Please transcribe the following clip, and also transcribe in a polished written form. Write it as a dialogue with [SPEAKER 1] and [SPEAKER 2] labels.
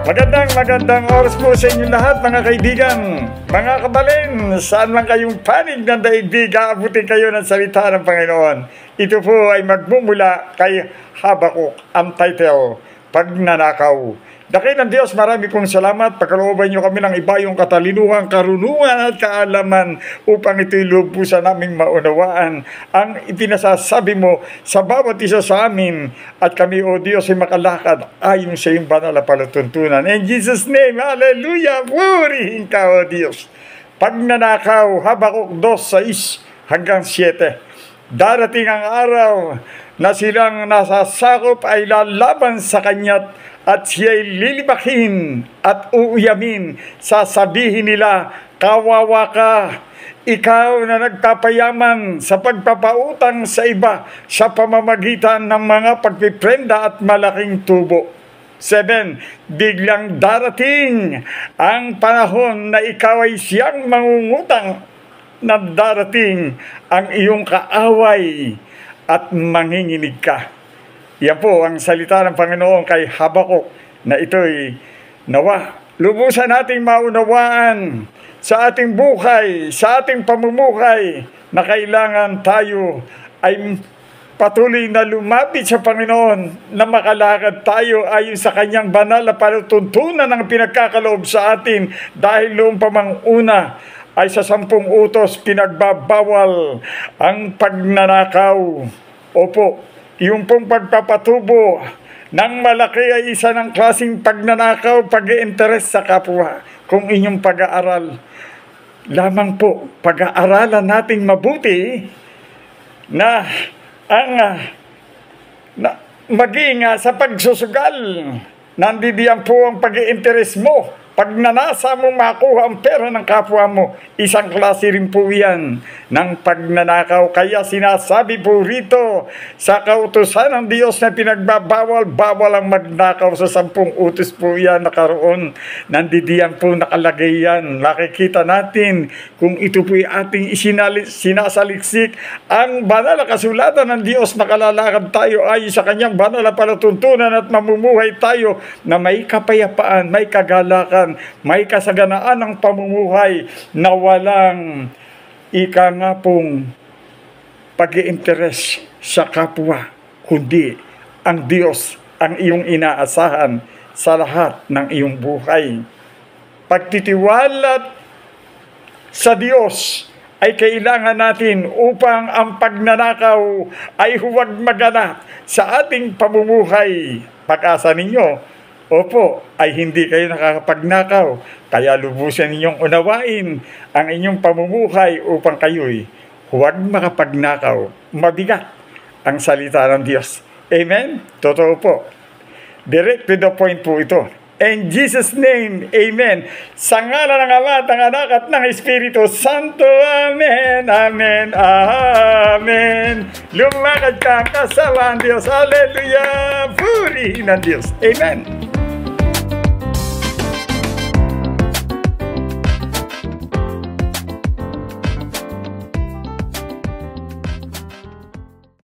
[SPEAKER 1] Magandang oras po sa inyo lahat mga kaibigan, mga kabalin, saan man kayong panig ng daigdig, aabutin kayo ng salita ng Panginoon. Ito po ay magmumula kay Habakuk, ang title, Pagnanakaw. Dakilang Diyos, marami pong salamat. Pagkalooban nyo kami ng iba yung katalinuhan, karunungan at kaalaman upang ito'y lubusan naming maunawaan ang ipinasasabi mo sa bawat isa sa amin. At kami, O Diyos, ay makalakad ayon sa iyong banal na palatuntunan. In Jesus' name, hallelujah! Purihin ka, O Diyos. Pagnanakaw, Habakuk 2:6-7. Darating ang araw na silang nasasakop ay lalaban sa kanya't at siya'y lilibakin at uuyamin. Sasabihin nila, kawawa ka, ikaw na nagpapayaman sa pagpapautang sa iba sa pamamagitan ng mga pagpiprenda at malaking tubo. 7. Biglang darating ang panahon na ikaw ay siyang mangungutang na darating ang iyong kaaway at manginginig ka. Yan po ang salita ng Panginoon kay Habakuk na ito'y nawa lubusan nating maunawaan sa ating buhay, sa ating pamumuhay na kailangan tayo ay patuloy na lumapit sa Panginoon, na makalakad tayo ayon sa kanyang banal na palatuntunan ng pinagkakaloob sa atin, dahil noong pamanguna ay sa 10 utos pinagbabawal ang pagnanakaw. Opo, yung pong pagpapatubo ng malaki ay isa ng klaseng pagnanakaw, pag-i-interes sa kapwa. Kung inyong pag-aaral lamang po, pag-aaralan nating mabuti na ang maging sa pagsusugal, nandidiyan po ang pag-i-interes mo. Pag nanasa mo makuha ang pera ng kapwa mo, isang klase rin po yan ng pagnanakaw. Kaya sinasabi po rito sa kautusan ng Diyos na bawal ang magnakaw. Sa 10 utos po yan nakaroon. Nandidiyan po nakalagay yan. Makikita natin kung ito po ating sinasaliksik ang banal na kasulatan ng Diyos, makalalakad tayo ayon sa kanyang banal na palatuntunan at mamumuhay tayo na may kapayapaan, may kagalakan, may kasaganaan ng pamumuhay na walang ika nga pong pag-i-interes sa kapwa, kundi ang Diyos ang iyong inaasahan sa lahat ng iyong buhay. Pagtitiwala sa Diyos ay kailangan natin upang ang pagnanakaw ay huwag maganap sa ating pamumuhay. Pag-asa ninyo, opo, ay hindi kayo nakakapagnakaw. Kaya lubusan ninyong unawain ang inyong pamumuhay upang kayo'y huwag makapagnakaw. Mabigat ang salita ng Diyos. Amen? Totoo po. Direct to the point po ito. In Jesus' name, amen. Sa ngalan ng Ama, ng Anak at ng Espiritu Santo, amen, amen, amen. Lumakad ka kasama ang Diyos. Hallelujah! Purihin ang Diyos. Amen.